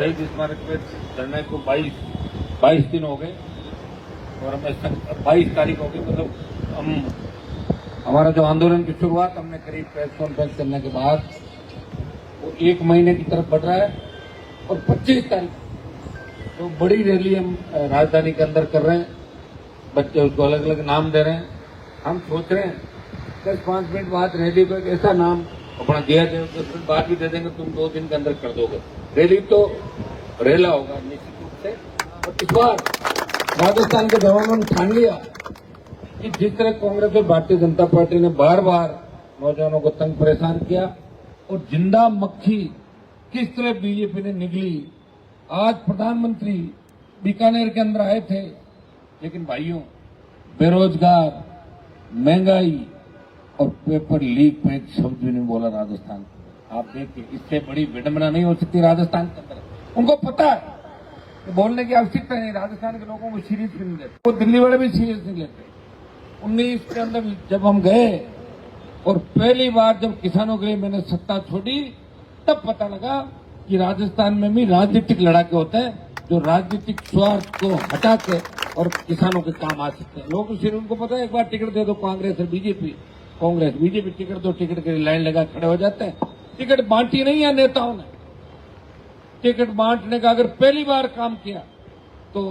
शहीद स्मारक पे धरने को 22 दिन हो गए और हमें 22 तारीख हो गई। मतलब हम हमारा जो आंदोलन की शुरुआत हमने करीब प्रेस कॉन्फ्रेंस करने के बाद वो 1 महीने की तरफ बढ़ रहा है और 25 तारीख तो बड़ी रैली हम राजधानी के अंदर कर रहे हैं। बच्चे उसको अलग अलग नाम दे रहे हैं। हम सोच रहे हैं 10-5 मिनट बाद रैली को एक ऐसा नाम अपना दिया जाए, 10 मिनट बाद भी दे देंगे, तुम 2 दिन के अंदर कर दोगे। रैली तो रेला होगा निश्चित रूप से। और इस बार राजस्थान के जवानों ने ठान लिया कि जिस तरह कांग्रेस और भारतीय जनता पार्टी ने बार बार नौजवानों को तंग परेशान किया और जिंदा मक्खी किस तरह बीजेपी ने निगली। आज प्रधानमंत्री बीकानेर के अंदर आए थे, लेकिन भाइयों बेरोजगार, महंगाई और पेपर लीक पे एक शब्द भी नहीं बोला राजस्थान। आप देखिए, इससे बड़ी विडंबना नहीं हो सकती राजस्थान के अंदर। उनको पता है कि बोलने की आवश्यकता नहीं, राजस्थान के लोगों को सीरियस भी नहीं लेते, वो दिल्ली वाले भी सीरियस नहीं लेते। 19 के अंदर जब हम गए और पहली बार जब किसानों के लिए मैंने सत्ता छोड़ी, तब पता लगा कि राजस्थान में भी राजनीतिक लड़ाके होते हैं जो राजनीतिक स्वार्थ को हटा के और किसानों के काम आ सकते हैं। लोग सिर्फ उनको पता है एक बार टिकट दे दो कांग्रेस और बीजेपी, कांग्रेस बीजेपी टिकट दो, टिकट के लिए लाइन लगा खड़े हो जाते हैं। टिकट बांटी नहीं है नेताओं ने। टिकट बांटने का अगर पहली बार काम किया तो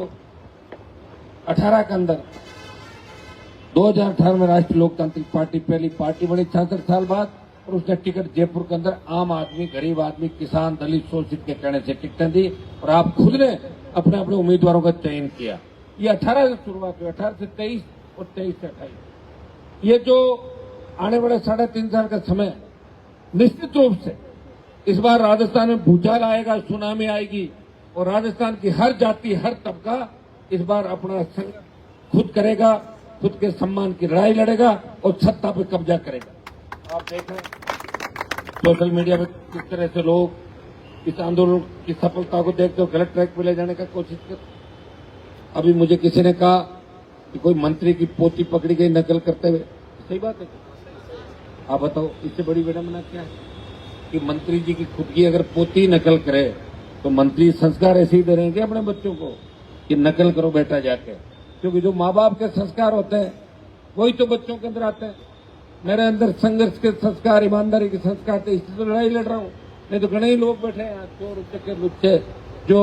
18 के अंदर 2018 में राष्ट्रीय लोकतांत्रिक पार्टी पहली पार्टी बनी 66 साल बाद, और उसने टिकट जयपुर के अंदर आम आदमी, गरीब आदमी, किसान, दलित, शोषित के कहने से टिकटें दी और आप खुद ने अपने अपने उम्मीदवारों का चयन किया। ये 18 से शुरुआत हुई, 18 से 23 और 23 से 28। ये जो आने वाले 3.5 साल का समय, निश्चित रूप से इस बार राजस्थान में भूचाल आएगा, सुनामी आएगी और राजस्थान की हर जाति, हर तबका इस बार अपना संघर्ष खुद करेगा, खुद के सम्मान की लड़ाई लड़ेगा और सत्ता पर कब्जा करेगा। आप देख रहे हैं सोशल मीडिया में किस तरह से लोग इस आंदोलन की सफलता को देखते हुए गलत ट्रैक पर ले जाने का कोशिश करते। अभी मुझे किसी ने कहा कि कोई मंत्री की पोती पकड़ी गई नकल करते हुए। सही बात है, आप बताओ इससे बड़ी विडंबना क्या है कि मंत्री जी की खुद की अगर पोती नकल करे तो मंत्री संस्कार ऐसे ही दे रहेंगे अपने बच्चों को कि नकल करो बेटा जाके, क्योंकि जो माँ बाप के संस्कार होते हैं वही तो बच्चों के अंदर आते हैं। मेरे अंदर संघर्ष के संस्कार, ईमानदारी के संस्कार थे, इससे तो लड़ाई लड़ रहा हूँ। नहीं तो घने ही लोग बैठे हैं चोर उच्चके लुच्चे जो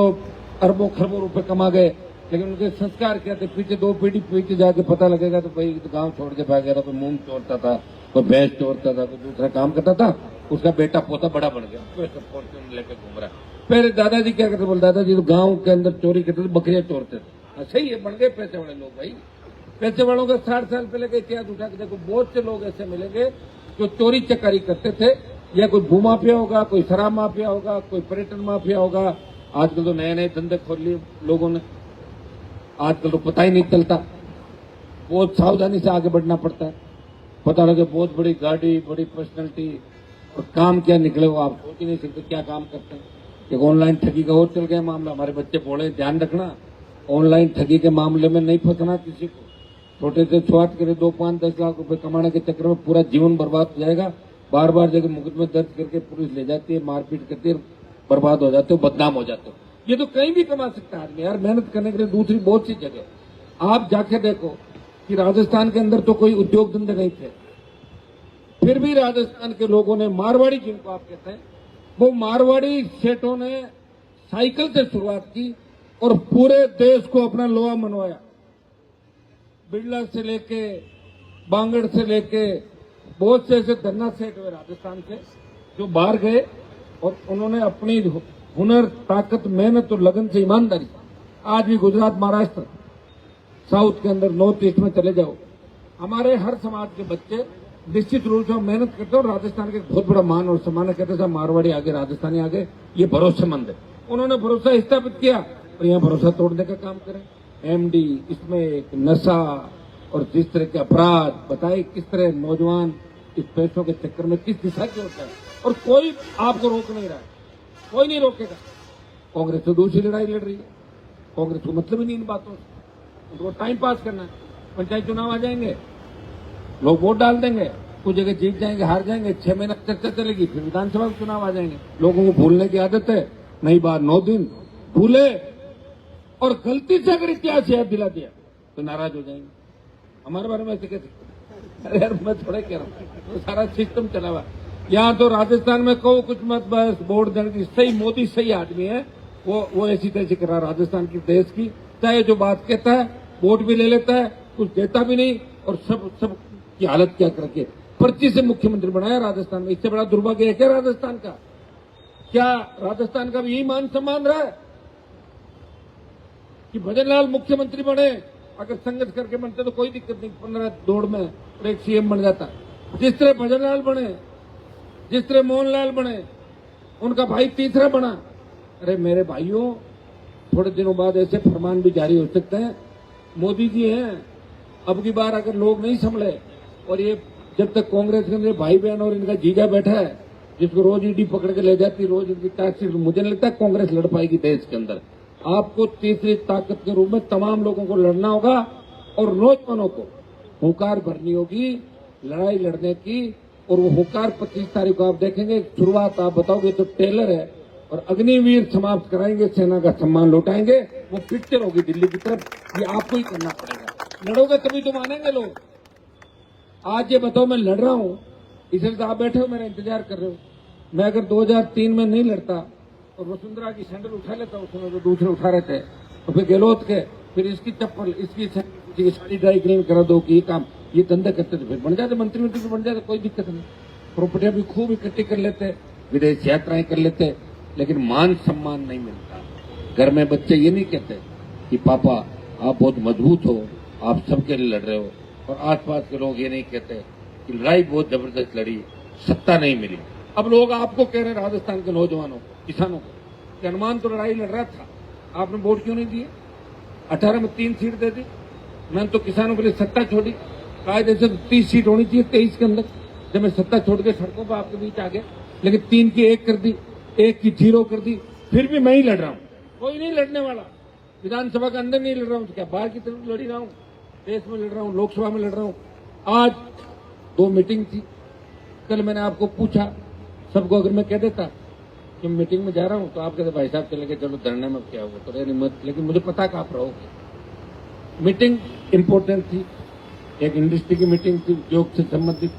अरबों खरबों रुपए कमा गए, लेकिन उनके संस्कार क्या थे, पीछे 2 पीढ़ी पीछे जाके पता लगेगा तो भाई तो गांव छोड़ के भाग गया था, कोई मूंग चोरता था, कोई भैंस चोरता था, कोई दूसरा काम करता था, उसका बेटा पोता बड़ा बन गया, फॉर्च्यून लेकर घूम रहा है। पहले दादाजी क्या करते, बोल दादाजी तो गाँव के अंदर चोरी करते थे, बकरियां चोरते थे। सही है, बन गए पैसे वाले लोग भाई। पैसे वालों का 60 साल पहले का इतिहास उठा के देखो, बहुत से लोग ऐसे मिलेंगे जो चोरी चकारी करते थे, या कोई भूमाफिया होगा, कोई शराब माफिया होगा, कोई पर्यटन माफिया होगा। आजकल तो नए नए धंधे खोल लिए लोगों ने, आजकल तो पता ही नहीं चलता, बहुत सावधानी से आगे बढ़ना पड़ता है। पता लगे बहुत बड़ी गाड़ी, बड़ी पर्सनैलिटी और काम क्या निकले वो आप सोच ही नहीं सकते क्या काम करते हैं। एक ऑनलाइन ठगी का और चल गया मामला, हमारे बच्चे बोले ध्यान रखना, ऑनलाइन ठगी के मामले में नहीं फंसना किसी को। छोटे से शुरुआत करे 2, 5, 10 लाख रुपए कमाने के चक्कर में पूरा जीवन बर्बाद हो जाएगा। बार बार जगह मुकदमे दर्ज करके पुलिस ले जाती है, मारपीट करती है, बर्बाद हो जाते हो, बदनाम हो जाते हो। ये तो कहीं भी कमा सकता है आदमी यार, मेहनत करने के लिए दूसरी बहुत सी जगह। आप जाके देखो कि राजस्थान के अंदर तो कोई उद्योग धंधे नहीं थे, फिर भी राजस्थान के लोगों ने, मारवाड़ी जिनको आप कहते हैं, वो मारवाड़ी सेठों ने साइकिल से शुरुआत की और पूरे देश को अपना लोहा मनवाया। बिरला से लेके, बांगड़ से लेके, बहुत से ऐसे धन्ना सेठ हुए राजस्थान से जो बाहर गए और उन्होंने अपनी हुनर, ताकत, मेहनत और लगन से, ईमानदारी, आज भी गुजरात, महाराष्ट्र, साउथ के अंदर, नॉर्थ ईस्ट में चले जाओ, हमारे हर समाज के बच्चे निश्चित रूप से मेहनत करते हैं और राजस्थान के बहुत बड़ा मान और सम्मान है। कहते हैं मारवाड़ी आगे, राजस्थानी आगे, ये भरोसेमंद है। उन्होंने भरोसा स्थापित किया और यहाँ भरोसा तोड़ने का काम करें। एमडी, इसमें एक नशा और जिस तरह के अपराध, बताए किस तरह नौजवान इस पैसों के चक्कर में किस दिशा के होता है, और कोई आपको रोक नहीं रहा है, कोई नहीं रोकेगा। कांग्रेस तो दूसरी लड़ाई लड़ रही है, कांग्रेस को मतलब ही नहीं इन बातों से, उनको टाइम पास करना है। पंचायत चुनाव आ जाएंगे, लोग वोट डाल देंगे, कुछ जगह जीत जाएंगे, हार जाएंगे, 6 महीना चर्चा चलेगी, फिर विधानसभा चुनाव आ जाएंगे। लोगों को भूलने की आदत है, नई बार 9 दिन भूले और गलती से अगर इतिहास याद दिला दिया तो नाराज हो जाएंगे। हमारे बारे में ऐसे कैसे? अरे यार मैं थोड़ा कह रहा हूँ, तो सारा सिस्टम चला हुआ। यहाँ तो राजस्थान में कहो कुछ मत, बस वोट देने सही, मोदी सही आदमी है, वो ऐसी तैसी कर रहा राजस्थान की देश की, चाहे जो बात कहता है वोट भी ले लेता है, कुछ देता भी नहीं, और सब की हालत क्या करके पर्ची से मुख्यमंत्री बनाया राजस्थान में। इससे बड़ा दुर्भाग्य है क्या राजस्थान का? क्या राजस्थान का भी यही मान सम्मान रहा है कि भजनलाल मुख्यमंत्री बने? अगर संघर्ष करके बनते तो कोई दिक्कत नहीं, 15 दौड़ में और एक सीएम बन जाता। जिस तरह भजनलाल बने, जिस तरह मोहनलाल बने, उनका भाई तीसरा बना। अरे मेरे भाइयों, थोड़े दिनों बाद ऐसे फरमान भी जारी हो सकते हैं। मोदी जी हैं, अब की बार अगर लोग नहीं संभले, और ये जब तक कांग्रेस के अंदर भाई बहन और इनका जीजा बैठा है, जिसको रोज ईडी पकड़ के ले जाती, रोज इनकी टैक्सी, मुझे नहीं लगता कांग्रेस लड़ पाएगी देश के अंदर। आपको तीसरी ताकत के रूप में तमाम लोगों को लड़ना होगा और नौजवानों को हुंकार भरनी होगी लड़ाई लड़ने की। और वो हुंकार 25 तारीख को आप देखेंगे। शुरुआत आप बताओगे तो टेलर है, और अग्निवीर समाप्त कराएंगे, सेना का सम्मान लौटाएंगे। वो पिक्चर होगी दिल्ली की तरफ, ये आपको ही करना पड़ेगा। लड़ोगे तभी तो मानेंगे लोग। आज ये बताओ, मैं लड़ रहा हूं, इसलिए तो आप बैठे हो, मेरा इंतजार कर रहे हो। मैं अगर 2003 में नहीं लड़ता और वसुंधरा की सैंडल उठा लेता, उस समय तो दूसरे उठा रहे थे, तो फिर गहलोत के, फिर इसकी चप्पल, इसकी साड़ी ड्राई क्लीन करा दो कि ये काम, ये धंधे करते थे, फिर बन जाते मंत्री तो बन जाते, कोई दिक्कत नहीं। प्रॉपर्टियां भी खूब इकट्ठी कर लेते, विदेश यात्राएं कर लेते, लेकिन मान सम्मान नहीं मिलता। घर में बच्चे ये नहीं कहते कि पापा आप बहुत मजबूत हो, आप सबके लिए लड़ रहे हो, और आसपास के लोग ये नहीं कहते कि लड़ाई बहुत जबरदस्त लड़ी, सत्ता नहीं मिली। अब लोग आपको कह रहे हैं, राजस्थान के नौजवानों को, किसानों को, कि हनुमान तो लड़ाई लड़ रहा था, आपने वोट क्यों नहीं दिए? 18 में 3 सीट दे दी। मैंने तो किसानों के लिए सत्ता छोड़ी, कायदे से 30 सीट होनी चाहिए 23 के अंदर। जब मैं सत्ता छोड़ के सड़कों पर आपके बीच आ गया, लेकिन 3 की 1 कर दी, 1 की 0 कर दी। फिर भी मैं ही लड़ रहा हूँ, कोई नहीं लड़ने वाला। विधानसभा के अंदर नहीं लड़ रहा हूँ तो क्या बाहर की तरफ लड़ रहा हूँ? देश में लड़ रहा हूँ, लोकसभा में लड़ रहा हूँ। आज 2 मीटिंग थी। कल मैंने आपको पूछा सबको, अगर मैं कह देता कि मीटिंग में जा रहा हूं तो आप कहते भाई साहब चले गए, चलो धरने में क्या हुआ, तो मत, लेकिन मुझे पता कि आप रहोगे। मीटिंग इंपॉर्टेंट थी, एक इंडस्ट्री की मीटिंग थी उद्योग से संबंधित,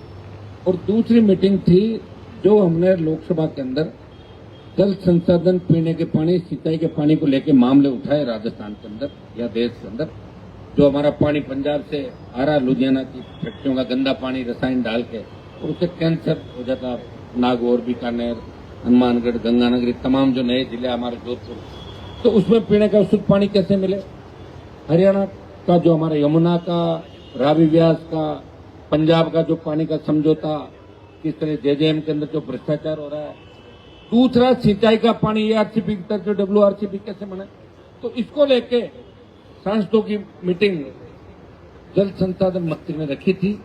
और दूसरी मीटिंग थी जो हमने लोकसभा के अंदर जल संसाधन, पीने के पानी, सिंचाई के पानी को लेकर मामले उठाए राजस्थान के अंदर या देश के अंदर। जो हमारा पानी पंजाब से आ रहा, लुधियाना की फैक्ट्रियों का गंदा पानी रसायन डाल के, और उससे कैंसर हो जाता। नागौर, बीकानेर, हनुमानगढ़, गंगानगर, तमाम जो नए जिले हमारे जोधपुर, तो उसमें पीने का शुद्ध पानी कैसे मिले? हरियाणा का जो हमारा यमुना का, रावी व्यास का, पंजाब का जो पानी का समझौता, किस तरह जेजेएम के अंदर जो भ्रष्टाचार हो रहा है। दूसरा, सिंचाई का पानी एआरसीपी की तरफ जो WRCP कैसे बने, तो इसको लेके सांसदों की मीटिंग जल संसाधन मंत्री ने रखी थी।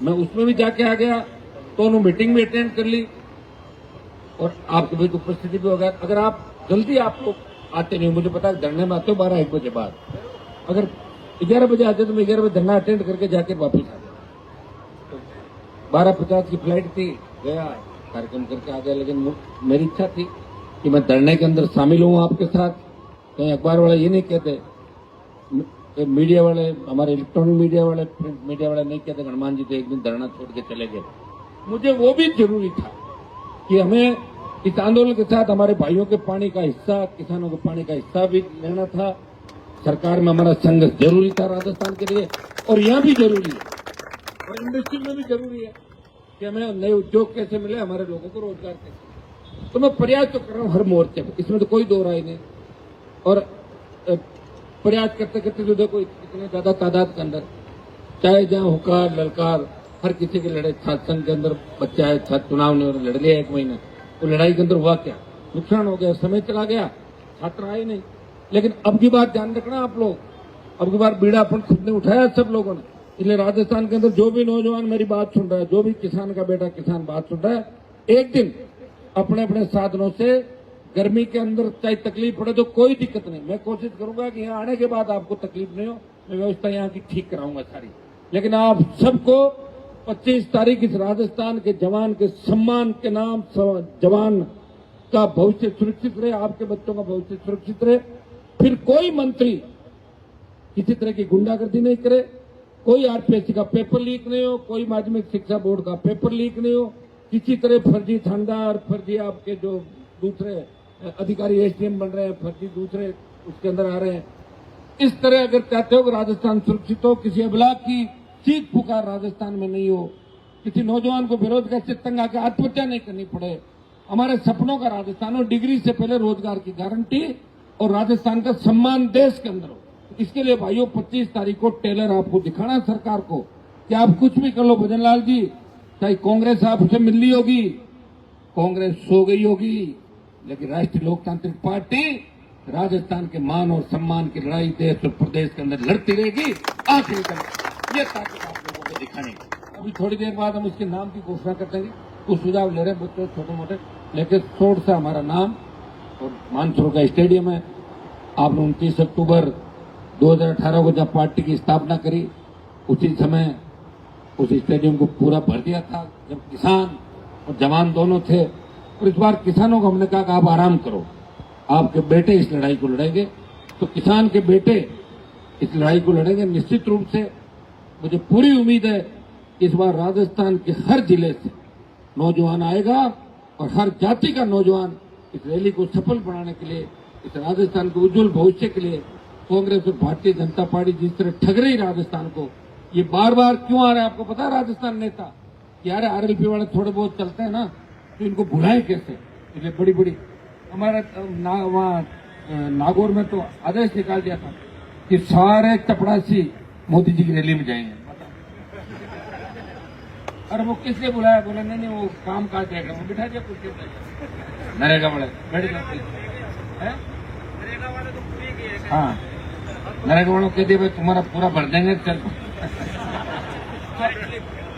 मैं उसमें भी जाके आ गया, दोनों मीटिंग भी अटेंड कर ली, और आपकी भी उपस्थिति भी होगा। अगर आप जल्दी आप लोग आते नहीं, मुझे पता है धरने में आते हो 12-1 बजे बाद, अगर 11 बजे आते तो मैं 11 बजे धरना अटेंड करके जाके वापस आ गया। तो 12:50 की फ्लाइट थी, गया कार्यक्रम करके आ गया। लेकिन मेरी इच्छा थी कि मैं धरने के अंदर शामिल हूँ आपके साथ। कहीं अखबार वाले ये नहीं कहते, मीडिया वाले, हमारे इलेक्ट्रॉनिक मीडिया वाले, प्रिंट मीडिया वाले नहीं कहते हनुमान जी तो एक दिन धरना छोड़ के चले गए। मुझे वो भी जरूरी था कि हमें इस आंदोलन के साथ हमारे भाइयों के पानी का हिस्सा, किसानों के पानी का हिस्सा भी लेना था। सरकार में हमारा संघर्ष जरूरी था राजस्थान के लिए, और यहाँ भी जरूरी है, और इंडस्ट्री में भी जरूरी है कि हमें नए उद्योग कैसे मिले, हमारे लोगों को रोजगार कैसे। तो मैं प्रयास तो कर रहा हूँ हर मोर्चे पर, इसमें तो कोई दो राय नहीं। और प्रयास करते करते जो देखो इतने ज्यादा तादाद के अंदर, चाहे जहाँ हुकार ललकार हर किसी के लड़े, छात्र संघ के अंदर बच्चा है, छात्र चुनाव ने लड़ लिया 1 महीने, तो लड़ाई के अंदर हुआ क्या? नुकसान हो गया, समय चला गया, छात्र आए नहीं। लेकिन अब की बात ध्यान रखना आप लोग, अब की बार बीड़ा अपन खुद ने उठाया सब लोगों ने। इसलिए राजस्थान के अंदर जो भी नौजवान मेरी बात सुन रहा है, जो भी किसान का बेटा किसान बात सुन रहा है, एक दिन अपने अपने साधनों से गर्मी के अंदर चाहे तकलीफ पड़े तो कोई दिक्कत नहीं, मैं कोशिश करूंगा कि यहाँ आने के बाद आपको तकलीफ नहीं हो, मैं व्यवस्था यहाँ की ठीक कराऊंगा सारी। लेकिन आप सबको 25 तारीख इस राजस्थान के जवान के सम्मान के नाम, जवान का भविष्य सुरक्षित रहे, आपके बच्चों का भविष्य सुरक्षित रहे। फिर कोई मंत्री किसी तरह की गुंडागर्दी नहीं करे, कोई आरपीएससी का पेपर लीक नहीं हो, कोई माध्यमिक शिक्षा बोर्ड का पेपर लीक नहीं हो, किसी तरह फर्जी थानेदार, फर्जी आपके जो दूसरे अधिकारी एसडीएम बन रहे हैं, फर्जी दूसरे उसके अंदर आ रहे हैं। इस तरह अगर चाहते हो कि राजस्थान सुरक्षित हो, किसी अबला की चीख पुकार राजस्थान में नहीं हो, किसी नौजवान को बेरोजगार से तंग आकर आत्महत्या नहीं करनी पड़े, हमारे सपनों का राजस्थान हो, डिग्री से पहले रोजगार की गारंटी और राजस्थान का सम्मान देश के अंदर हो। इसके लिए भाइयों 25 तारीख को टेलर आपको दिखाना सरकार को कि आप कुछ भी कर लो। भजनलाल जी, चाहे कांग्रेस आपसे मिल ली होगी, कांग्रेस सो गई होगी, लेकिन राष्ट्रीय लोकतांत्रिक पार्टी राजस्थान के मान और सम्मान की लड़ाई देश और प्रदेश के अंदर लड़ती रहेगी आखिरी तक। ये ताकत आप लोगों को दिखानी। अभी थोड़ी देर बाद हम इसके नाम की घोषणा कर देंगे। कुछ सुझाव ले रहे हैं बच्चों छोटे मोटे, लेकिन सोड़ से हमारा नाम और मानसरोवर का स्टेडियम है। आपने 29 अक्टूबर 2018 को जब पार्टी की स्थापना करी, उसी समय उस स्टेडियम को पूरा भर दिया था, जब किसान और जवान दोनों थे। और इस बार किसानों को हमने कहा कि आप आराम करो, आपके बेटे इस लड़ाई को लड़ेंगे। तो किसान के बेटे इस लड़ाई को लड़ेंगे निश्चित रूप से। मुझे पूरी उम्मीद है इस बार राजस्थान के हर जिले से नौजवान आएगा और हर जाति का नौजवान इस रैली को सफल बनाने के लिए, इस राजस्थान के उज्जवल भविष्य के लिए कांग्रेस और भारतीय जनता पार्टी जिस तरह ठग रही राजस्थान को, ये बार बार क्यों आ रहा है आपको पता है? राजस्थान नेता यार आरएलपी वाले थोड़े बहुत चलते हैं ना, तो इनको भुलाएं कैसे? इसलिए बड़ी बड़ी हमारे वहाँ नागौर में तो आदेश निकाल दिया था कि सारे चपड़ासी मोदी जी की रैली में जाएंगे। अरे वो किसने बुलाया? बोले नहीं वो काम काज देगा, वो बिठा दिया कुर्सी पर। नरेगा वाले बैठ जाते हैं। हाँ, नरेगा वालों कह दिया भाई तुम्हारा पूरा भर देंगे चल।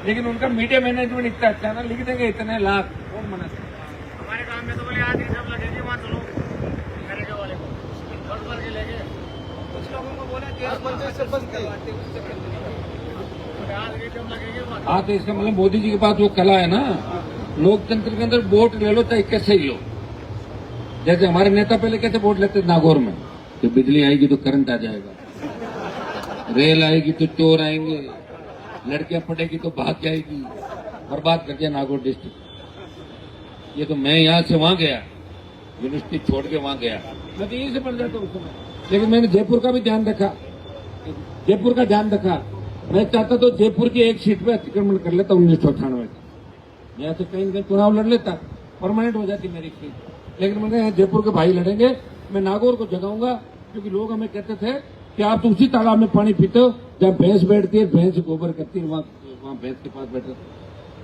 लेकिन उनका मीडिया मैनेजमेंट इतना अच्छा ना, लिख देंगे इतने लाख, कौन मना करे? हमारे काम में तो बोले आज सब लगेगी, वहाँ चलो नरेगा वाले को बस भर के लेके कुछ लोगों को बोला हाँ, तो इसका मतलब मोदी जी के पास वो कला है ना, लोकतंत्र के अंदर वोट ले लो चाहे कैसे ही लो। जैसे हमारे नेता पहले कैसे वोट लेते नागौर में कि बिजली आएगी तो करंट आ जाएगा, रेल आएगी तो चोर आएंगे, लड़कियां पढ़ेगी तो भाग जाएगी, बर्बाद कर दिया नागौर डिस्ट्रिक्ट। ये तो मैं यहाँ से वहां गया, यूनिवर्सिटी छोड़ के वहां गया, मैं तो यहीं से पढ़ जाता हूँ उस समय। लेकिन मैंने जयपुर का भी ध्यान रखा, जयपुर का ध्यान रखा। मैं चाहता तो जयपुर की एक सीट पे अतिक्रमण कर लेता 1998 का, यहाँ से कहीं कहीं चुनाव लड़ लेता, परमानेंट हो जाती मेरी सीट। लेकिन मैंने यहाँ जयपुर के भाई लड़ेंगे, मैं नागौर को जगाऊंगा, क्योंकि लोग हमें कहते थे कि आप तो उसी तालाब में पानी पीते हो जहाँ भैंस बैठती है, भैंस गोबर करती है, वहाँ भैंस के पास बैठे।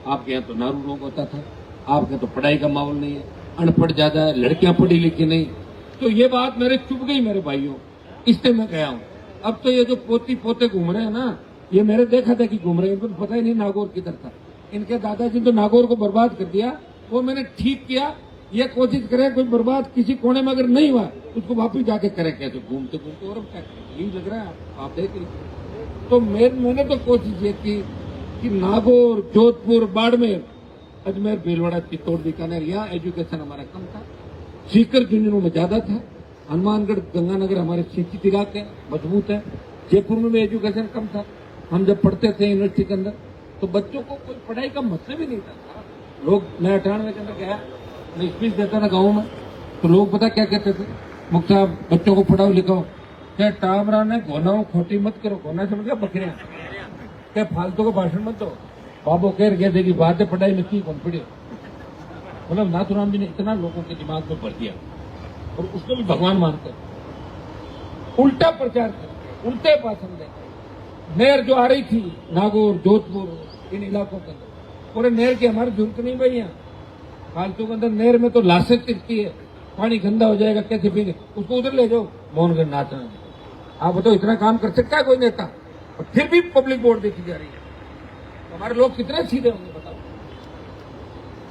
आपके यहाँ तो नारू लोग होता था, आपके तो पढ़ाई का माहौल नहीं है, अनपढ़ ज्यादा है, लड़कियां पढ़ी लिखी नहीं। तो ये बात मेरे चुभ गई मेरे भाइयों, इससे मैं गया हूँ। अब तो ये जो पोती पोते घूम रहे हैं ना, ये मेरे देखा था कि घूम रहे हैं, इनको पता ही नहीं नागौर किधर था। इनके दादाजी तो नागौर को बर्बाद कर दिया, वो मैंने ठीक किया। ये कोशिश करें कोई बर्बाद किसी कोने में अगर नहीं हुआ उसको वापिस जाके करें कैसे, घूमते घूमते। और अब क्या करें, लग रहा है आप देख लीजिए। तो मैंने तो कोशिश ये की कि नागौर, जोधपुर, बाड़मेर, अजमेर, भीलवाड़ा, चित्तौड़, बीकानेर, यहाँ एजुकेशन हमारा कम था, सीकर झुंझुनू में ज्यादा था। हनुमानगढ़, गंगानगर हमारे शिक्षित इलाके हैं, मजबूत है। जयपुर में भी एजुकेशन कम था। हम जब पढ़ते थे यूनिवर्सिटी के अंदर तो बच्चों को कोई पढ़ाई का मतलब ही नहीं था। लोग, मैं 98 के अंदर गया, मैं स्पीच देता था गाँव में, तो लोग पता क्या कहते थे, मुख्य साहब बच्चों को पढ़ाओ लिखाओ। क्या टामरा ने घोना खोटी मत करो, घोना समझ गया बकरियां, क्या फालतू का भाषण मत दो। बाबो कह गए थे कि बातें पढ़ाई में की कौन पढ़ी। मतलब नाथुराम जी ने इतना लोगों के दिमाग में भर दिया और उसको भी भगवान मानते, उल्टा प्रचार करते, उल्टे भाषण देते। नहर जो आ रही थी नागौर, जोधपुर, इन इलाकों के अंदर, पूरे नहर की हमारी जरूरत नहीं भाई। यहाँ फालतू के अंदर नहर में तो लाशें तिरती है, पानी गंदा हो जाएगा, कैसे पीने, उसको उधर ले जाओ मोहनगढ़ नाचना। आप बताओ इतना काम कर सकता है कोई नेता? और फिर भी पब्लिक वोट देती जा रही है। तो हमारे लोग कितने सीधे होंगे बताओ,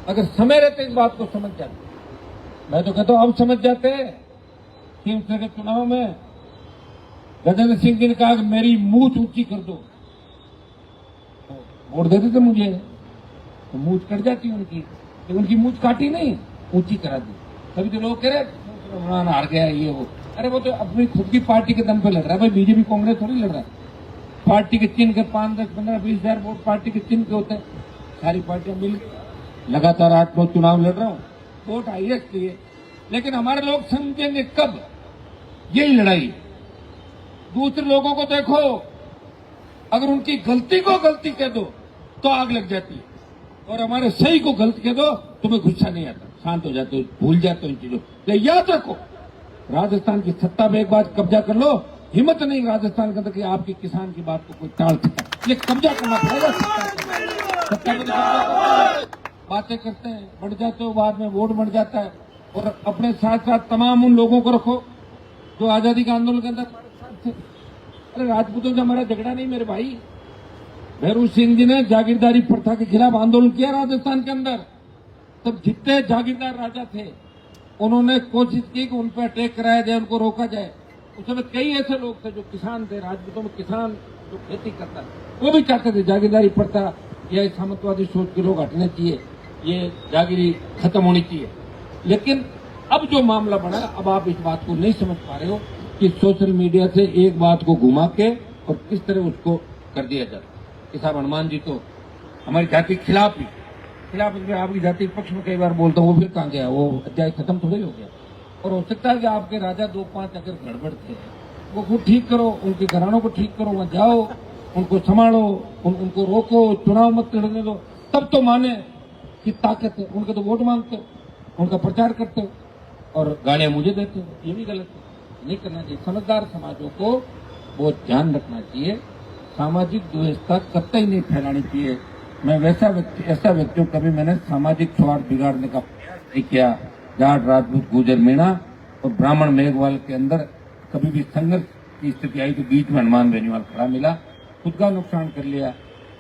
अगर समय रहते इस बात को समझ जाते। मैं तो कहता हूं अब समझ जाते कि उस के चुनाव में गजेंद्र सिंह जी ने कहा कि मेरी मूछ ऊंची कर दो, तो वोट देते थे मुझे, तो मूछ कट जाती उनकी, लेकिन उनकी मूछ काटी नहीं, ऊंची करा दी। तभी तो लोग कह रहे इमरान हार गया ये वो। अरे वो तो अपनी खुद की पार्टी के दम पे लड़ रहा है भाई, बीजेपी कांग्रेस थोड़ी लड़ रहा है। पार्टी के चिन्ह के 5, 10, 15, 20 हजार वोट पार्टी के चिन्ह के होते हैं। सारी पार्टियां मिल लगातार 8 लोग चुनाव लड़ रहा हूं, वोट आई है इसलिए। लेकिन हमारे लोग समझेंगे कब यही लड़ाई। दूसरे लोगों को देखो, अगर उनकी गलती को गलती कह दो तो आग लग जाती है, और हमारे सही को गलत कह दो तुम्हें गुस्सा नहीं आता, शांत हो जाते हो, भूल जाते हो इन चीजों। तो याद रखो, राजस्थान की सत्ता में एक बार कब्जा कर लो, हिम्मत नहीं राजस्थान के अंदर कि आपकी किसान की बात को कोई टाल सके। ये कब्जा करना पड़ेगा सत्ता में। बातें करते हैं, बढ़ जाते हो, बाद में वोट बढ़ जाता है। और अपने साथ साथ तमाम उन लोगों को रखो जो आजादी के आंदोलन के अंदर थे। अरे राजपूतों से हमारा झगड़ा नहीं मेरे भाई। भैरू सिंह जी ने जागीरदारी प्रथा के खिलाफ आंदोलन किया राजस्थान के अंदर। तब जितने जागीरदार राजा थे उन्होंने कोशिश की कि उन पर अटैक कराया जाए, उनको रोका जाए। उस समय कई ऐसे लोग थे जो किसान थे, राजपूतों में किसान जो खेती करता वो भी चाहते थे जागीरदारी प्रथा या सामंतवादी सोच के लोग हटने चाहिए, ये जागीरी खत्म होनी चाहिए। लेकिन अब जो मामला बना, अब आप इस बात को नहीं समझ पा रहे हो कि सोशल मीडिया से एक बात को घुमा के और किस तरह उसको कर दिया जाता। कि साहब हनुमान जी तो हमारी जाति के खिलाफ ही, आपकी जाति के पक्ष में कई बार बोलता हूँ, वो फिर कहाँ गया, वो अध्याय खत्म थोड़ी हो गया। और हो सकता है कि आपके राजा 2-5 अगर गड़बड़ थे, वो खुद ठीक करो, उनके घरानों को ठीक करो, वहां जाओ, उनको संभालो, उनको रोको, चुनाव मत लड़ने दो, तब तो माने कि ताकत है। उनके तो वोट मांगते हो, उनका प्रचार करते हो और गालियां मुझे देते हो, ये भी गलत है, नहीं करना चाहिए। समझदार समाजों को बहुत ध्यान रखना चाहिए, सामाजिक द्वेषता कतई नहीं फैलानी चाहिए। मैं ऐसा व्यक्ति हूं, कभी मैंने सामाजिक सौहार्द बिगाड़ने का प्रयास नहीं किया। जाट, राजपूत, गुर्जर, मीणा और ब्राह्मण मेघवाल के अंदर कभी भी संघर्ष की स्थिति आई तो बीच में हनुमान बेनीवाल खड़ा मिला, खुद का नुकसान कर लिया,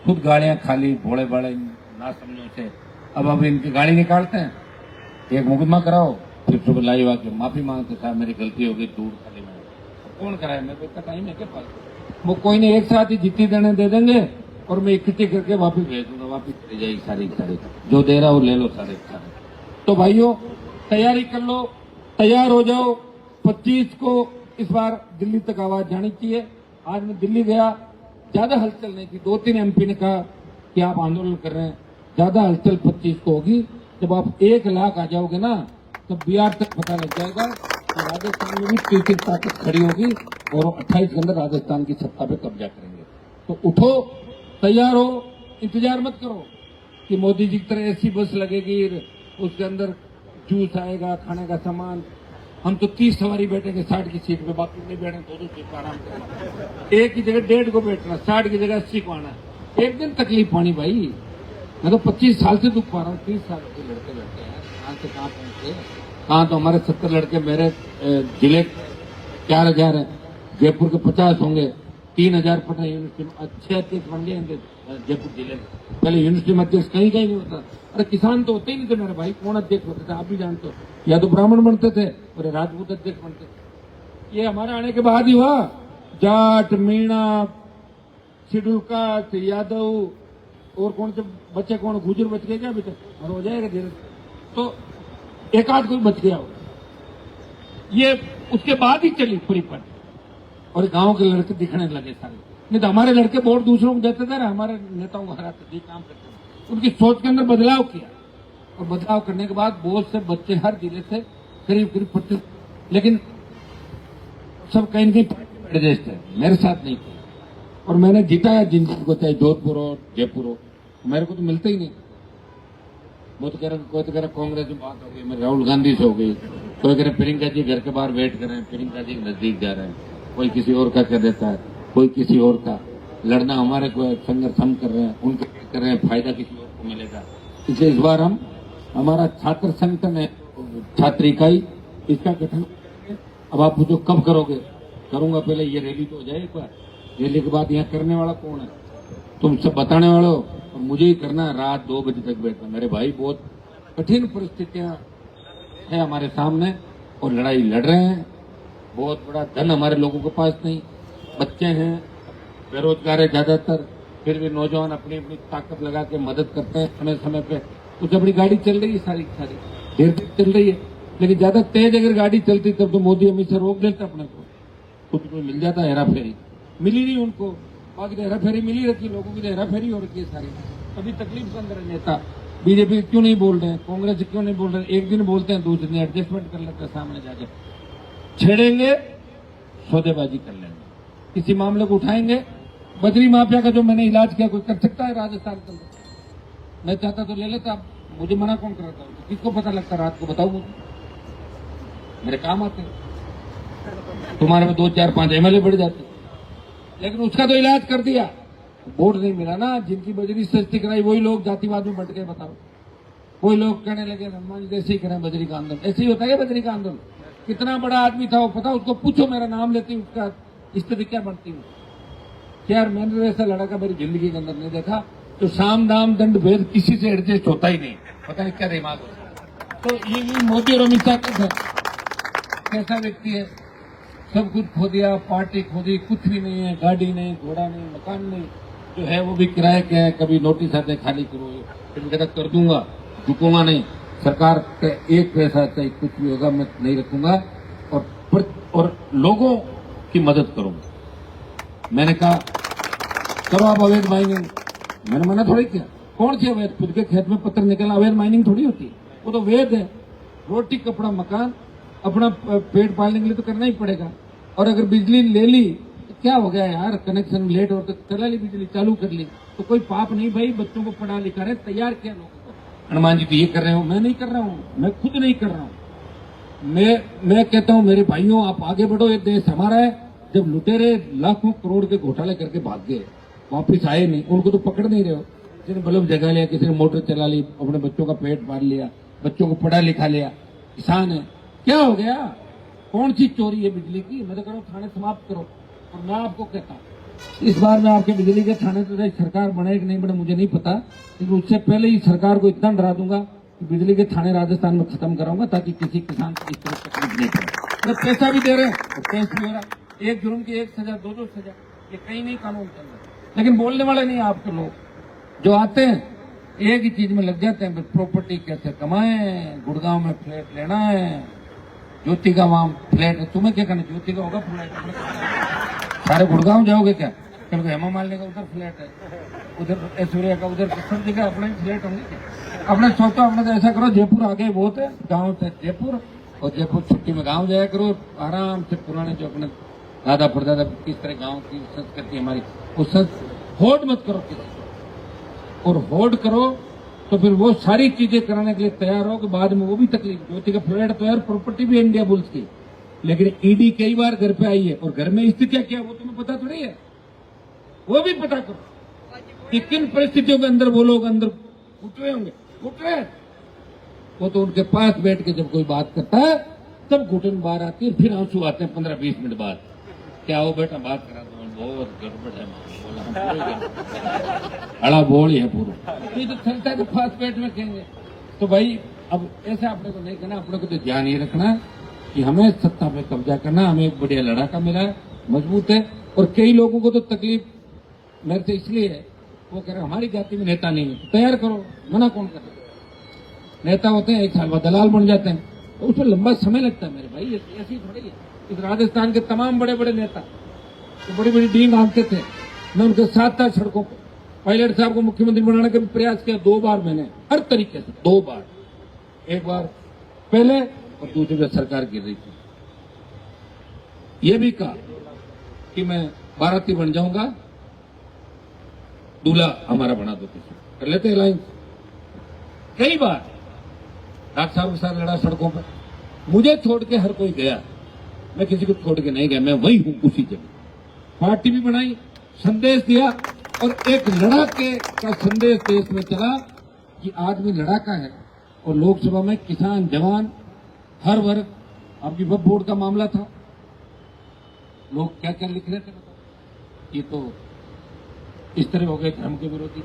खुद गालियां खा ली भोले बड़े ना समझो से। अब इनकी गाड़ी निकालते हैं, एक मुकदमा कराओ, फिर सुबह लाइव आके माफी मांगते, साहब मेरी गलती हो गई, दूर खाली में कौन कराए, मेरे को इतना टाइम है क्या पास। वो कोई नहीं, एक साथ ही जितनी देने दे देंगे और मैं इकट्ठी करके वापिस भेज दूंगा, वापिस चली जाएगी सारी जो दे रहा वो ले लो सारे। तो भाइयों तैयारी कर लो, तैयार हो जाओ। 25 को इस बार दिल्ली तक आवाज जानी चाहिए। आज मैं दिल्ली गया, ज्यादा हलचल नहीं थी, 2-3 MP ने कहा कि आप आंदोलन कर रहे हैं, ज्यादा हलचल 25 को होगी। जब आप 1 लाख आ जाओगे ना, तब बिहार तक पता लग जाएगा कि राजस्थान में भी तीसरी ताकत खड़ी होगी और 28 के अंदर राजस्थान की सत्ता पे कब्जा करेंगे। तो उठो, तैयार हो, इंतजार मत करो कि मोदी जी की तरह ऐसी बस लगेगी, उसके अंदर जूस आएगा, खाने का सामान। हम तो 30 सवारी बैठेंगे 60 की सीट पे, बाकी नहीं बैठे 2-2 सीट पर आराम करना। एक की जगह 1.5 को बैठना, 60 की जगह 80 को आना। एक दिन तकलीफ पानी भाई। मैं तो 25 साल से दुख पा रहा हूँ, 30 साल से लड़ते लड़ते हैं, कहाँ से कहाँ पहुंचे। कहाँ तो हमारे 70 लड़के, मेरे जिले 4000 है, जयपुर के 50 होंगे, 3000 पढ़े यूनिवर्सिटी में, अच्छे मंडी हैं जयपुर जिले में। पहले यूनिवर्सिटी में अध्यक्ष कहीं नहीं होता। अरे किसान तो होते ही नहीं थे मेरे भाई, कौन अध्यक्ष होते थे आप भी जानते हो, या तो ब्राह्मण बनते थे और राजपूत अध्यक्ष बनते थे। ये हमारे आने के बाद ही हुआ। जाट, मीणा, शेड्यूल कास्ट, यादव और कौन से बच्चे, कौन गुजर बच गए क्या अभी तक, और हो जाएगा धीरे। तो एक आध कोई बच गया होगा, ये उसके बाद ही चली पूरी पार्टी और गांव के लड़के दिखने लगे सारे। नहीं तो हमारे लड़के वोट दूसरों को देते थे ना, हमारे नेताओं को हराते थे, काम करते थे। उनकी सोच के अंदर बदलाव किया और बदलाव करने के बाद बहुत से बच्चे हर जिले से करीब 25, लेकिन सब कहीं न कहीं पार्टी में एडजस्ट है, मेरे साथ नहीं किया। और मैंने जिताया जिन को, चाहे जोधपुर हो जयपुर हो, मेरे को तो मिलते ही नहीं। वो तो कह रहे, कोई तो कह रहा कांग्रेस में बात हो गई, मेरे राहुल गांधी से हो गई, कोई कह रहे प्रियंका जी घर के बाहर वेट कर रहे हैं, प्रियंका जी के नजदीक जा रहे हैं, कोई किसी और का कह देता है, कोई किसी और का। लड़ना हमारे को संघर्ष हम कर रहे हैं, उनके कर रहे हैं, फायदा किसी और को मिलेगा। इसलिए इस बार हम, हमारा छात्र संगठन है, छात्र इकाई, इसका गठन। अब आप पूछो कब करोगे, करूंगा पहले ये रैली तो हो जाए एक बार, रैली के बाद यहाँ करने वाला कौन है, तुम सब बताने वाले हो, और मुझे ही करना है रात 2 बजे तक बैठना। मेरे भाई बहुत कठिन परिस्थितियां हैं हमारे सामने और लड़ाई लड़ रहे हैं। बहुत बड़ा धन हमारे लोगों के पास नहीं, बच्चे हैं, बेरोजगार है ज्यादातर, फिर भी नौजवान अपनी अपनी ताकत लगा के मदद करते हैं समय समय पे। तो जब बड़ी गाड़ी चल रही है सारी देर तक चल रही है, लेकिन ज्यादा तेज अगर गाड़ी चलती तब तो मोदी अमित शाह रोक देता अपने को, कुछ को मिल जाता हेरा फेरी, मिली नहीं उनको। बाकी तो हेरा फेरी मिली रखी, लोगों की तो हेरा फेरी हो रखी है सारी। अभी तकलीफ के अंदर है नेता। बीजेपी क्यों नहीं बोल रहे हैं, कांग्रेस क्यों नहीं बोल रहे हैं? एक दिन बोलते हैं, दूसरे दिन एडजस्टमेंट कर लेते हैं, सामने जाके छेड़ेंगे, सौदेबाजी कर लेंगे, किसी मामले को उठाएंगे। बजरी माफिया का जो मैंने इलाज किया, कोई कर सकता है राजस्थान के अंदर? मैं चाहता तो ले लेता, मुझे मना कौन कराता? किसको पता लगता रात को? बताओ मुझे, मेरे काम आते हैं। तुम्हारे में 2, 4, 5 एमएलए बढ़ जाते, लेकिन उसका तो इलाज कर दिया। वोट नहीं मिला ना, जिनकी बजरी सस्ती कराई वही लोग जातिवाद में बंट गए। बताओ, वही लोग कहने लगे हनुमान जी ऐसे ही करें बजरी का आंदोलन। ऐसे ही होता है बजरी का आंदोलन? कितना बड़ा आदमी था वो, पता उसको पूछो, मेरा नाम लेती उसका स्थिति क्या बनती है। यार मैंने ऐसा लड़का मेरी जिंदगी के अंदर नहीं देखा। तो साम दाम दंड भेद किसी से एडजस्ट होता ही नहीं, पता नहीं क्या दिमाग होता है। तो ये मोदी और अमित शाह कैसा व्यक्ति है? सब कुछ खो दिया, पार्टी खो दी, कुछ भी नहीं है, गाड़ी नहीं, घोड़ा नहीं, मकान नहीं, जो है वो भी किराए के है। कभी नोटिस आते खाली करो, फिर कहता कर दूंगा, रुकूंगा नहीं, सरकार का एक पैसा चाहे कुछ भी होगा मैं नहीं रखूंगा, और लोगों की मदद करूंगा। मैंने कहा करो आप अवैध माइनिंग, मैंने मना थोड़ी किया। कौन सी अवैध? खुद के खेत में पत्थर निकलना अवैध माइनिंग थोड़ी होती है, वो तो वैध है। रोटी कपड़ा मकान, अपना पेट पालने के लिए तो करना ही पड़ेगा। और अगर बिजली ले ली तो क्या हो गया यार, कनेक्शन लेट हो तो चला ली, बिजली चालू कर ली तो कोई पाप नहीं भाई। बच्चों को पढ़ा लिखा रहे, तैयार किया लोगों को। हनुमान जी तो ये कर रहे हो, मैं नहीं कर रहा हूँ, मैं खुद नहीं कर रहा हूँ। मैं कहता हूँ मेरे भाइयों आप आगे बढ़ो, ये देश हमारा है। जब लुटेरे लाखों करोड़ के घोटाले करके भाग गए, वापिस आए नहीं, उनको तो पकड़ नहीं रहे हो। किसी ने बल्ब जगा लिया, किसी ने मोटर चला ली, अपने बच्चों का पेट पाल लिया, बच्चों को पढ़ा लिखा लिया, किसान है, क्या हो गया? कौन सी चोरी है बिजली की? मैं तो कह रहा हूँ थाने समाप्त करो। और मैं आपको कहता हूँ इस बार मैं आपके बिजली के थाने तो सरकार बने कि नहीं बने मुझे नहीं पता, लेकिन उससे पहले ही सरकार को इतना डरा दूंगा कि बिजली के थाने राजस्थान में खत्म कराऊंगा, ताकि किसी किसान को इस तरह तकलीफ नहीं पड़े। तो पैसा भी दे रहे हैं और केस भी हो रहा है, एक जुर्म की 1 सजा, 2 सजा, ये कहीं नहीं कानून के अंदर। लेकिन बोलने वाले नहीं आपके लोग जो आते हैं, एक ही चीज में लग जाते हैं, प्रॉपर्टी कैसे कमाएं, गुड़गांव में फ्लैट लेना है, ज्योति का वहां फ्लैट है, तुम्हें क्या करना? ज्योति का होगा फ्लैट, सारे गुड़गांव जाओगे क्या? क्योंकि हेमा मालिनी का उधर फ्लैट है, उधर ऐश्वर्या का उधर, सब जगह अपने फ्लैट होंगे। अपने सोचो, अपने तो ऐसा करो, जयपुर आगे बहुत है, गाँव से जयपुर, और जयपुर छुट्टी में गाँव जाया करो आराम से। पुराने जो अपने दादा परदादा किस तरह गाँव की संस्कृति हमारी, उस होड़ मत करो किसी को, और होड़ करो तो फिर वो सारी चीजें कराने के लिए तैयार हो कि बाद में वो भी तकलीफ। ज्योति का फ्लैट तो यार प्रॉपर्टी भी इंडिया बुल्स की, लेकिन ईडी कई बार घर पे आई है, और घर में स्थितियां क्या वो तुम्हें पता थोड़ी है, वो भी पता करो कि किन परिस्थितियों के अंदर वो लोग अंदर घुट रहे होंगे। घुट रहे वो तो उनके पास बैठ के जब कोई बात करता है तब घुटन बाहर आती है, फिर आंसू आते हैं 15-20 मिनट बाद। क्या हो बेटा बात करा दो, बहुत गड़बड़ है, अड़ा बोल है पूरा, ये तो चलता है तो फास्ट पेट में कहेंगे। तो भाई अब ऐसा अपने को नहीं करना, अपने को तो ध्यान ये रखना कि हमें सत्ता पे कब्जा करना। हमें एक बढ़िया लड़ाका मिला है, मजबूत है, और कई लोगों को तो तकलीफ मेरे से इसलिए है, वो कह रहे हमारी जाति में नेता नहीं है, तो तैयार करो, मना कौन कर रहा? नेता होते हैं 1 साल बाद दलाल बन जाते हैं, तो उसमें लंबा समय लगता है मेरे भाई, ऐसी थोड़ी है। इस राजस्थान के तमाम बड़े बड़े नेता तो बड़ी बड़ी डींग आंकते थे, मैं उनके साथ था सड़कों पर। पायलट साहब को मुख्यमंत्री बनाने का भी प्रयास किया 2 बार मैंने, हर तरीके से 2 बार, एक बार पहले और दूसरी बार सरकार गिर रही थी। ये भी कहा कि मैं बाराती बन जाऊंगा, दूल्हा हमारा बना दो, किसी कर लेते अलायंस। कई बार डॉक्टर साहब के साथ लड़ा सड़कों पर, मुझे छोड़ के हर कोई गया, मैं किसी को छोड़ के नहीं गया, मैं वही हूं उसी जगह। पार्टी भी बनाई, संदेश दिया, और एक लड़ाके का संदेश देश में चला कि आदमी लड़ाका है। और लोकसभा में किसान, जवान, हर वर्ग, आपकी वक्फ बोर्ड का मामला था, लोग क्या क्या लिख रहे थे बताओ, ये तो इस तरह हो गए धर्म के विरोधी।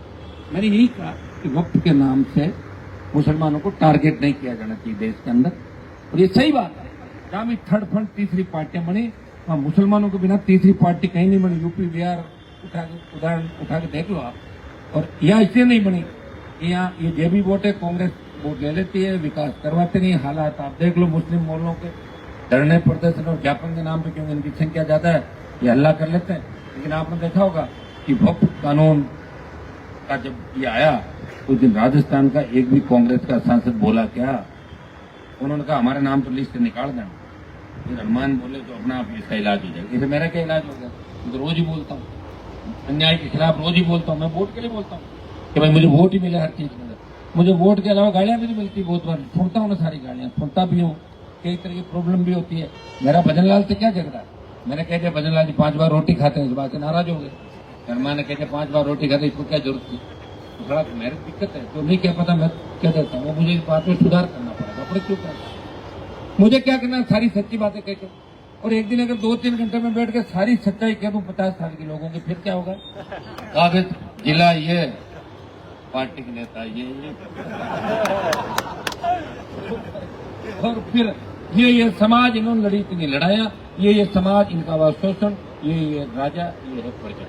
मैंने यही कहा कि वक्फ के नाम से मुसलमानों को टारगेट नहीं किया जाना चाहिए देश के अंदर, और ये सही बात है। जहां भी थर्ड फ्रंट तीसरी पार्टियां बनी, वहां मुसलमानों के बिना तीसरी पार्टी कहीं नहीं बनी। यूपी बिहार उदाहरण उठा के देख लो आप, और यहाँ इसलिए नहीं बनी, यहाँ ये जेबी वोट है, कांग्रेस वोट ले लेती है, विकास करवाते नहीं। हालात आप देख लो, मुस्लिम मोहल्लों के धरने प्रदर्शन और ज्ञापन के नाम पे, क्योंकि इनकी संख्या ज्यादा है, ये हल्ला कर लेते हैं। लेकिन आपने देखा होगा कि वक्फ कानून का जब ये आया उस दिन राजस्थान का एक भी कांग्रेस का सांसद बोला क्या? उन्होंने कहा हमारे नाम तो लिस्ट से निकाल देना। फिर हनुमान बोले तो अपना आप इसका इलाज हो जाएगा। इसे मेरा क्या इलाज हो गया? मैं तो रोज ही बोलता हूँ, अन्याय के खिलाफ रोज ही बोलता हूँ। मैं वोट के लिए बोलता हूँ कि भाई मुझे वोट ही मिले हर चीज में। मुझे वोट के अलावा गाड़ियां भी नहीं मिलती, बहुत बार छोड़ता हूँ ना, सारी गाड़ियां छोड़ता भी हूँ। कई तरह की प्रॉब्लम भी होती है। मेरा भजन लाल से क्या झगड़ा? मैंने कह दिया भजन लाल जी 5 बार रोटी खाते हैं, इस बात से नाराज हो गए। हनुमान ने कह दिया 5 बार रोटी खाते, इसको क्या जरूरत थी? तो थोड़ा मेरी दिक्कत है, तो नहीं क्या पता मैं क्या देता हूँ, मुझे इस बात में सुधार करना पड़ेगा। अपने क्यों करना? मुझे क्या करना? सारी सच्ची बातें कह के, और एक दिन अगर 2-3 घंटे में बैठ के सारी सच्चाई कह दूं 50 साल के लोगों की, फिर क्या होगा? कागज जिला ये, पार्टी के नेता ये और फिर ये समाज इन्होंने लड़ी इतनी लड़ाया, ये समाज इनका हुआ शोषण, ये राजा, ये है प्रजा।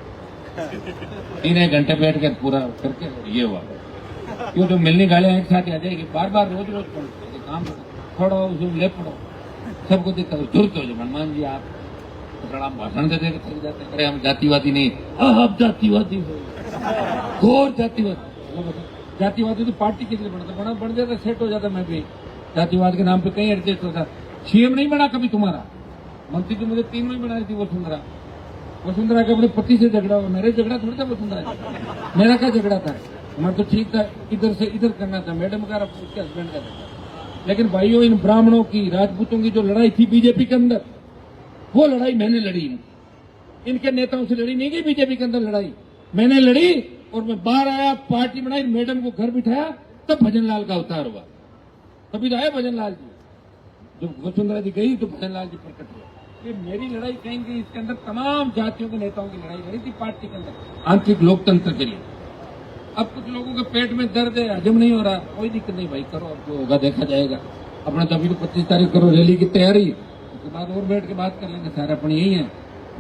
3 घंटे बैठ कर पूरा करके ये हुआ। क्यों जो मिलनी गाड़ियां एक साथ आ जाएगी, बार बार रोज रोज पढ़ो, काम छोड़ो, उसमें ले पड़ो, सबको दिक्कत जरूरत हो जाए। हनुमान जी आप थोड़ा भाषण दे देकर थक जाते, अरे हम जातिवादी नहीं, आप जातिवादी हो, घोर जातिवादी। जातिवादी तो पार्टी के लिए बनता, बन जाता, सेट हो जाता। मैं भी जातिवाद के नाम पे कहीं एडजस्ट होता। सीएम नहीं बना कभी तुम्हारा, मंत्री तो मुझे 3 में बना रही थी वसुंधरा के अपने पति से झगड़ा हुआ। मेरे झगड़ा थोड़ा था वसुंधरा, मेरा क्या झगड़ा था? हमारा तो ठीक था, इधर से इधर करना था, मैडम का उसके हस्बैंड का झगड़ा। लेकिन भाइयों, इन ब्राह्मणों की, राजपूतों की जो लड़ाई थी बीजेपी के अंदर, वो लड़ाई मैंने लड़ी। इनके नेताओं से लड़ी नहीं गई बीजेपी के अंदर लड़ाई, मैंने लड़ी। और मैं बाहर आया, पार्टी बनाई, मैडम को घर बिठाया, तब भजन लाल का अवतार हुआ। तभी तो आया भजन लाल जी। जब वसुंधरा जी गई तो भजन लाल जी प्रकट हुआ। ये मेरी लड़ाई कहीं गई, इसके अंदर तमाम जातियों के नेताओं की लड़ाई लड़ी थी पार्टी के अंदर, आंतरिक लोकतंत्र के लिए। अब कुछ लोगों के पेट में दर्द है, हजम नहीं हो रहा, कोई दिक्कत नहीं भाई, करो, अब जो होगा देखा जाएगा। अपना तो अभी तो 25 तारीख करो रैली की तैयारी, उसके बाद और बैठ के बात कर लेंगे। सारा अपनी यही है,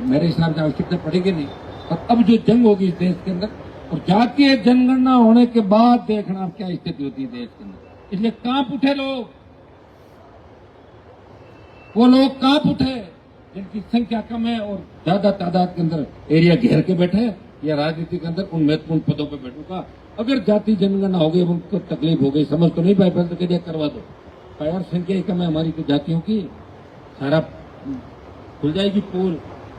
मेरे हिसाब से आवश्यकता पड़ेगी नहीं। और अब जो जंग होगी इस देश के अंदर, और जातीय जनगणना होने के बाद देखना अब क्या स्थिति होती है देश के अंदर। इसलिए कांप उठे लोग, वो लोग कांप उठे जिनकी संख्या कम है और ज्यादा तादाद के अंदर एरिया घेर के बैठे हैं, या राजनीति के अंदर उन महत्वपूर्ण पदों पर बैठूंगा। अगर जाति जनगणना हो गई, अब उनको तकलीफ हो गई, समझ तो नहीं पाए, पहले तो कह करवा दो। यार संख्या ही कम है हमारी तो जातियों की, सारा खुल जाएगी पोल,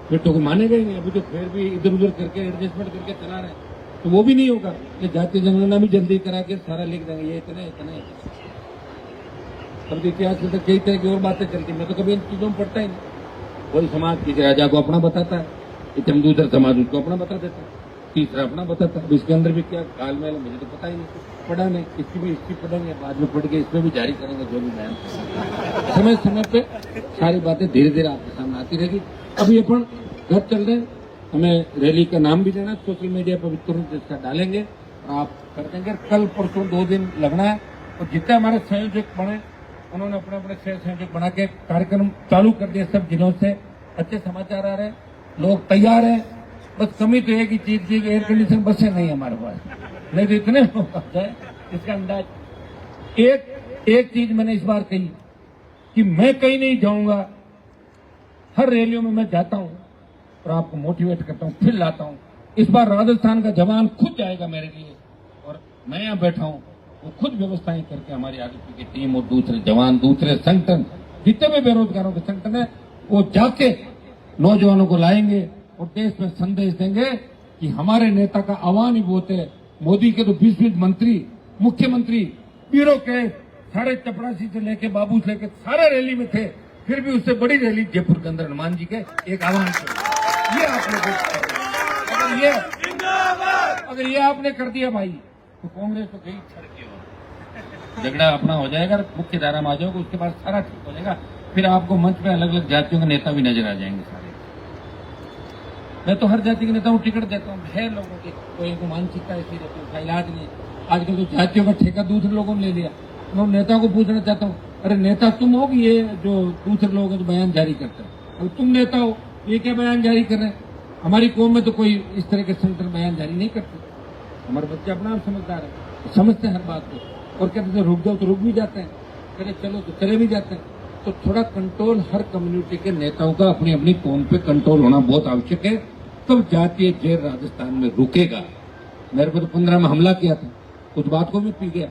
फिर तो माने गए नहीं। अभी तो फिर भी इधर उधर करके एडजस्टमेंट करके चला रहे, तो वो भी नहीं होगा। ये जातीय जनगणना भी जल्दी करा के सारा लिख देंगे, ये इतने इतने। अब इतिहास में तो कई तरह की और बातें चलती, मैं तो कभी इन चीजों में पढ़ता ही नहीं। कोई समाज किसी राजा को अपना बताता है, दूसरा समाज उसको अपना बता देता है, तीसरा अपना बताता है। इसके अंदर भी क्या तालमेल है मुझे तो पता ही नहीं, पढ़ा नहीं। इसकी भी हिस्ट्री पढ़ेंगे, बाद में पढ़ के इसमें भी जारी करेंगे जो भी बयान। समय समय पे सारी बातें धीरे धीरे आपके सामने आती रहेगी। अभी अपन घर चल रहे हैं, हमें रैली का नाम भी देना, सोशल मीडिया पर भी तुरंत इसका डालेंगे और आप कर देंगे। कल परसों 2 दिन लगना है, और जितने हमारे संयोजक बने उन्होंने अपने अपने संयोजक बना के कार्यक्रम चालू कर दिए। सब जिलों से अच्छे समाचार आ रहे हैं, लोग तैयार हैं। बस कमी तो एक ही चीज की, एयर कंडीशन बसें नहीं हमारे पास, नहीं तो इतने लोग आते हैं। इसका अंदाज एक चीज मैंने इस बार कही कि मैं कहीं नहीं जाऊंगा, हर रैलियों में मैं जाता हूं और आपको मोटिवेट करता हूं, फिर लाता हूं। इस बार राजस्थान का जवान खुद जाएगा मेरे लिए, और मैं यहाँ बैठा हूं, वो खुद व्यवस्थाएं करके हमारी आरपीएफ की टीम और दूसरे जवान, दूसरे संगठन, जितने भी बेरोजगारों के संगठन है, वो जाके नौजवानों को लाएंगे और देश में संदेश देंगे कि हमारे नेता का आह्वान ही बहुत है। मोदी के तो 20 मंत्री, मुख्यमंत्री, ब्यूरोक्रेट सारे चपरासी से लेके बाबू से लेके सारे रैली में थे, फिर भी उससे बड़ी रैली जयपुर के अंदर हनुमान जी के एक आह्वान से। ये आपने अगर ये आपने कर दिया भाई, तो कांग्रेस तो कहीं झगड़ा अपना हो जाएगा, मुख्य धारा में आ जाओगे, उसके बाद सारा ठीक हो जाएगा। फिर आपको मंच पे अलग अलग जातियों के नेता भी नजर आ जाएंगे सारे। मैं तो हर जाति के नेता को टिकट देता हूँ, है लोगों की कोई को मानसिकता ऐसी रहती है, उसका इलाज नहीं। आजकल तो जातियों का ठेका दूसरे लोगों ने ले लिया। मैं नेताओं को पूछना चाहता हूँ, अरे नेता तुम हो कि ये जो दूसरे लोग हैं जो बयान जारी करते हैं? अगर तुम नेता हो, ये क्या बयान जारी कर रहे हैं? हमारी कौम में तो कोई इस तरह के संगठन बयान जारी नहीं करते। हमारे बच्चे अपना आप समझदार है, समझते हैं हर बात को। और कहते थे रुक जाओ तो रुक भी जाते हैं, कहते चलो तो चले भी जाते हैं। तो थोड़ा कंट्रोल हर कम्युनिटी के नेताओं का अपनी अपनी कौम पे कंट्रोल होना बहुत आवश्यक है, तब जातीय जेल राजस्थान में रुकेगा। मेरे को तो 15 में हमला किया था, कुछ बात को भी पी गया,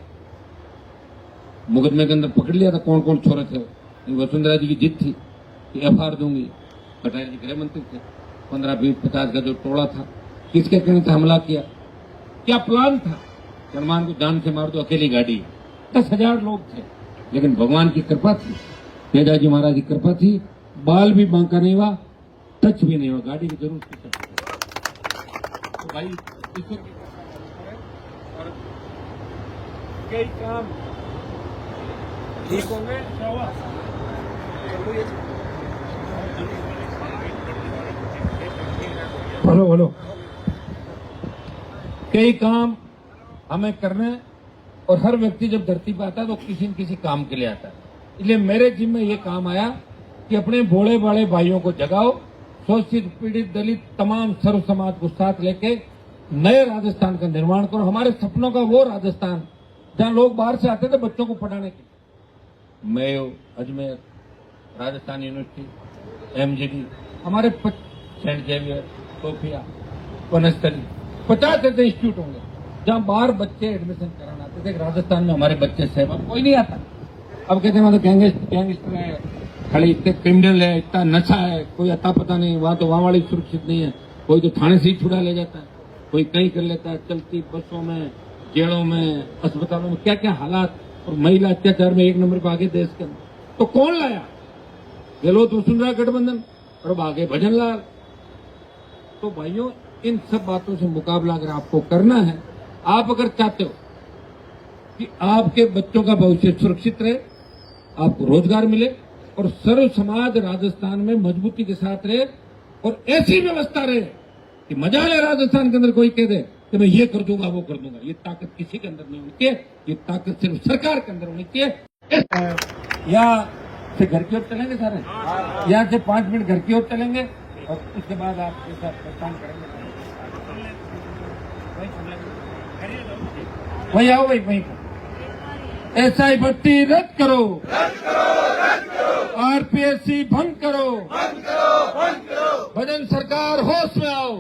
मुकदमे के अंदर पकड़ लिया था कौन कौन छोरे थे। वसुंधरा जी की जिद थी कि एफआईआर दूंगी, कटारिया जी गृह मंत्री थे, 15, 20, 50 का जो टोला था, किसके कहने से हमला किया, क्या प्लान था? सलमान को जान से मार दो, अकेली गाड़ी, 10,000 लोग थे, लेकिन भगवान की कृपा थी, तेजाजी महाराज की कृपा थी, बाल भी बांका नहीं हुआ, टच भी नहीं हुआ, गाड़ी की जरूर थी। तो भाई ईश्वर की और कई काम ठीक होंगे। बोलो बोलो, कई काम हमें करने, और हर व्यक्ति जब धरती पर आता है तो किसी न किसी काम के लिए आता है। इसलिए मेरे जिम्मे ये काम आया कि अपने भोले भाले भाइयों को जगाओ, शोषित पीड़ित दलित तमाम सर्व समाज को साथ लेके नए राजस्थान का निर्माण करो, हमारे सपनों का वो राजस्थान जहां लोग बाहर से आते थे बच्चों को पढ़ाने के लिए। मेयो, अजमेर, राजस्थान यूनिवर्सिटी, एमजीडी, हमारे सेंट जेवियर, सोफिया, वनस्थली, 50 ऐसे इंस्टीट्यूट होंगे जहां बाहर बच्चे एडमिशन कराना आते थे। राजस्थान में हमारे बच्चे से अब कोई नहीं आता। अब कहते हैं वहां तो गैंगस्टर है, खड़े इतने क्रिमिनल है, इतना नशा है, कोई अता पता नहीं, वहां तो वहां वाली सुरक्षित नहीं है, कोई तो थाने से ही छुड़ा ले जाता है, कोई कहीं कर लेता है, चलती बसों में, जेलों में, अस्पतालों में क्या क्या हालात, और महिला अत्याचार में 1 नंबर पर आगे देश के अंदर। तो कौन लाया? गहलोत वसुंधरा गठबंधन, और अब आगे भजन लाल। तो भाइयों, इन सब बातों से मुकाबला अगर आपको करना है, आप अगर चाहते हो कि आपके बच्चों का भविष्य सुरक्षित रहे, आपको रोजगार मिले और सर्व समाज राजस्थान में मजबूती के साथ रहे, और ऐसी व्यवस्था रहे कि मजा ले राजस्थान के अंदर कोई कह दे कि मैं ये कर दूंगा वो कर दूंगा, ये ताकत किसी के अंदर नहीं होनी चाहिए, ये ताकत सिर्फ सरकार के अंदर होनी चाहिए। यहाँ से घर की ओर चलेंगे सारे, यहाँ से 5 मिनट घर की ओर चलेंगे और उसके बाद आपके साथ प्रस्थान करेंगे। वही आओ, वही एसआई भर्ती रद्द करो, आरपीएससी भंग करो, भजन सरकार होश में आओ।